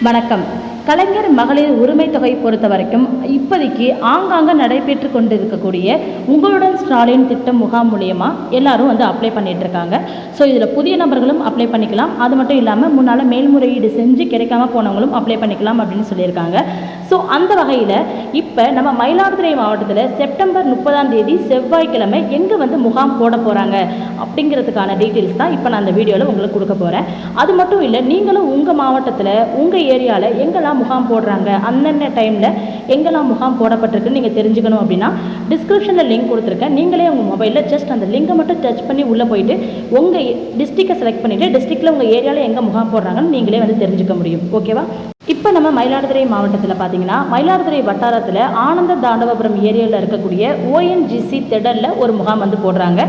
வணக்கம். கலைஞர் மகளிர் உரிமை தொகை பொறுத்த வரைக்கும் இப்போதைக்கு ஆங்காங்கே நடைபெற்று கொண்டு இருக்கக்கூடிய உங்களுடன் ஸ்டாலின் திட்டம் முகாம் மூலியமாக எல்லாரும் அப்ளை பண்ணிட்டு இருக்காங்க. ஸோ இதில் புதிய நபர்களும் அப்ளை பண்ணிக்கலாம். அது மட்டும் இல்லாமல் முன்னால் மேல்முறையீடு செஞ்சு கிடைக்காம போனவங்களும் அப்ளை பண்ணிக்கலாம் அப்படின்னு சொல்லியிருக்காங்க. ஸோ அந்த வகையில் இப்போ நம்ம மயிலாடுதுறை மாவட்டத்தில் செப்டம்பர் 30 செவ்வாய்க்கிழமை எங்கே முகாம் போட போகிறாங்க அப்படிங்கிறதுக்கான டீட்டெயில்ஸ் தான் இப்போ நான் அந்த வீடியோவில் உங்களுக்கு கொடுக்க போகிறேன். அது மட்டும் இல்லை, நீங்களும் உங்கள் மாவட்டத்தில் உங்கள் ஏரியாவில் எங்கெல்லாம் முகாம் போடுறாங்க, அந்தந்த டைமில் எங்கெல்லாம் முகாம் போடப்பட்டிருக்குன்னு நீங்கள் தெரிஞ்சுக்கணும் அப்படின்னா டிஸ்கிரிப்ஷனில் லிங்க் கொடுத்துருக்கேன். நீங்களே உங்கள் மொபைலில் ஜஸ்ட் அந்த லிங்கை மட்டும் டச் பண்ணி உள்ளே போயிட்டு உங்கள் டிஸ்ட்ரிக்டை செலக்ட் பண்ணிவிட்டு டிஸ்ட்ரிக்டில் உங்கள் ஏரியாவில் எங்கே முகாம் போடுறாங்கன்னு நீங்களே தெரிஞ்சுக்க முடியும். ஓகேவா? இப்போ நம்ம மயிலாடுதுறை மாவட்டத்தில் பார்த்தீங்கன்னா மயிலாடுதுறை வட்டாரத்தில் ஆனந்த தாண்டவபுரம் ஏரியாவில் இருக்கக்கூடிய ONGC திடலில் ஒரு முகாம் போடுறாங்க.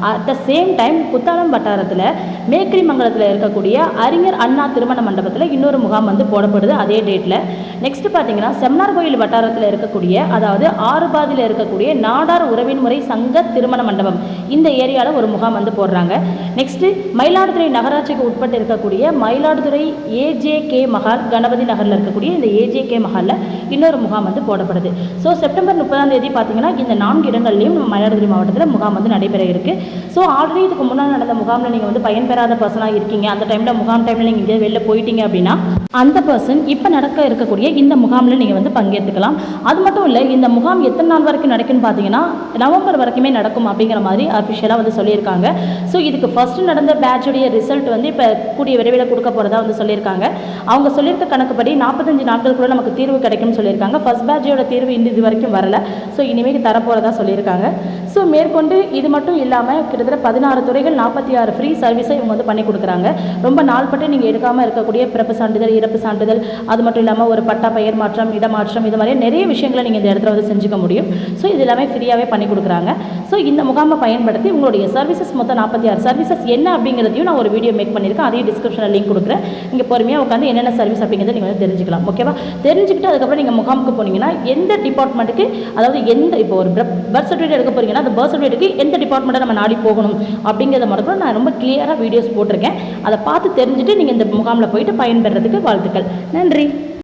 At the same time Kuthalam வட்டாரத்தில் மேக்கிரிமங்கலத்தில் இருக்கக்கூடிய அறிஞர் அண்ணா திருமண மண்டபத்தில் இன்னொரு முகாம் போடப்படுது அதே டேட்டில். நெக்ஸ்ட் பார்த்தீங்கன்னா செம்னார் கோயில் வட்டாரத்தில் இருக்கக்கூடிய, அதாவது ஆறுபாதியில் இருக்கக்கூடிய நாடார் உறவின் முறை சங்க திருமண மண்டபம், இந்த ஏரியாவில் ஒரு முகாம் போடுறாங்க. நெக்ஸ்ட்டு மயிலாடுதுறை நகராட்சிக்கு உட்பட்டு இருக்கக்கூடிய மயிலாடுதுறை AJK மஹால் கணபதி நகரில் இருக்கக்கூடிய இந்த AJK மஹாலில் இன்னொரு முகாம் போடப்படுது. ஸோ செப்டம்பர் 30 பார்த்தீங்கன்னா இந்த 4 இடங்கள்லையும் நம்ம மயிலாடுதுறை மாவட்டத்தில் முகாம் நடைபெற இருக்குது. ஸோ ஆல்ரெடி இதுக்கு முன்னால் நடந்த முகாமில் நீங்கள் பயன்பெறாத பர்சனாக இருக்கீங்க, அந்த டைமில் முகாம் டைமில் நீங்கள் இங்கே வெளில போயிட்டீங்க அப்படின்னா அந்த பர்சன் இப்போ நடக்க இருக்கக்கூடிய இந்த முகாமில் நீங்கள் பங்கேற்றுக்கலாம். அது மட்டும் இல்லை, இந்த முகாம் எத்தனை நாள் வரைக்கும் நடக்குன்னு பார்த்தீங்கன்னா நவம்பர் வரைக்குமே நடக்கும் அப்படிங்கிற மாதிரி அஃபிஷியலாக சொல்லியிருக்காங்க. ஸோ இதுக்கு ஃபஸ்ட்டு நடந்த பேட்சுடைய ரிசல்ட் இப்போ கூடிய விரைவில் கொடுக்க போகிறதா சொல்லியிருக்காங்க. அவங்க சொல்லியிருக்க கணக்குப்படி 45 நாட்களுக்குள்ள நமக்கு தீர்வு கிடைக்கும்னு சொல்லியிருக்காங்க. ஃபர்ஸ்ட் பேட்சோட தீர்வு இது வரைக்கும் வரல. ஸோ இனிமேல் தரப்போகிறதா சொல்லியிருக்காங்க. ஸோ மேற்கொண்டு இது மட்டும் இல்லாமல் கிட்டத்தட்ட 16 துறைகள் 46 ஃப்ரீ சர்வீஸை இவங்க பண்ணி கொடுக்குறாங்க. ரொம்ப நாள்பட்டு நீங்கள் எடுக்காமல் இருக்கக்கூடிய பிறப்பு சான்றிதழ், இறப்பு சான்றிதழ், அது மட்டும் இல்லாமல் ஒரு பட்டா பெயர் மாற்றம், இடமாற்றம், இது மாதிரி நிறைய விஷயங்களை நீங்கள் இந்த இடத்துல செஞ்சுக்க முடியும். ஸோ இது எல்லாமே ஃப்ரீயாகவே பண்ணி கொடுக்குறாங்க. ஸோ இந்த முகாமை பயன்படுத்தி உங்களுடைய சர்வீசஸ் மொத்தம் 46 சர்வீசஸ் என்ன அப்படிங்கிறதையும் நான் ஒரு வீடியோ மேக் பண்ணியிருக்கேன். அதையும் டிஸ்கிரிப்ஷனில் லிங்க் கொடுக்குறேன். நீங்கள் பொறுமையாக உட்காந்து என்னென்ன சர்வீஸ் அப்படிங்கிறத நீங்கள் தெரிஞ்சுக்கலாம். ஓகேவா? தெரிஞ்சுக்கிட்டு அதுக்கப்புறம் நீங்கள் முகாமுக்கு போனீங்கன்னா எந்த டிபார்ட்மெண்ட்டுக்கு, அதாவது இப்போ ஒரு பர்த் சர்டிஃபிகேட் எடுக்க போகிறீங்கன்னா அந்த பர்த் சர்டிஃபிகேட்டுக்கு எந்த டிபார்ட்மெண்ட்டை நம்ம நாடி போகணும் அப்படிங்கிறத மட்டும் நான் ரொம்ப கிளியராக வீடியோஸ் போட்டிருக்கேன். அதை பார்த்து தெரிஞ்சுட்டு நீங்கள் இந்த முகாமில் போயிட்டு பயன்பெறதுக்கு வாழ்த்துக்கள். நன்றி.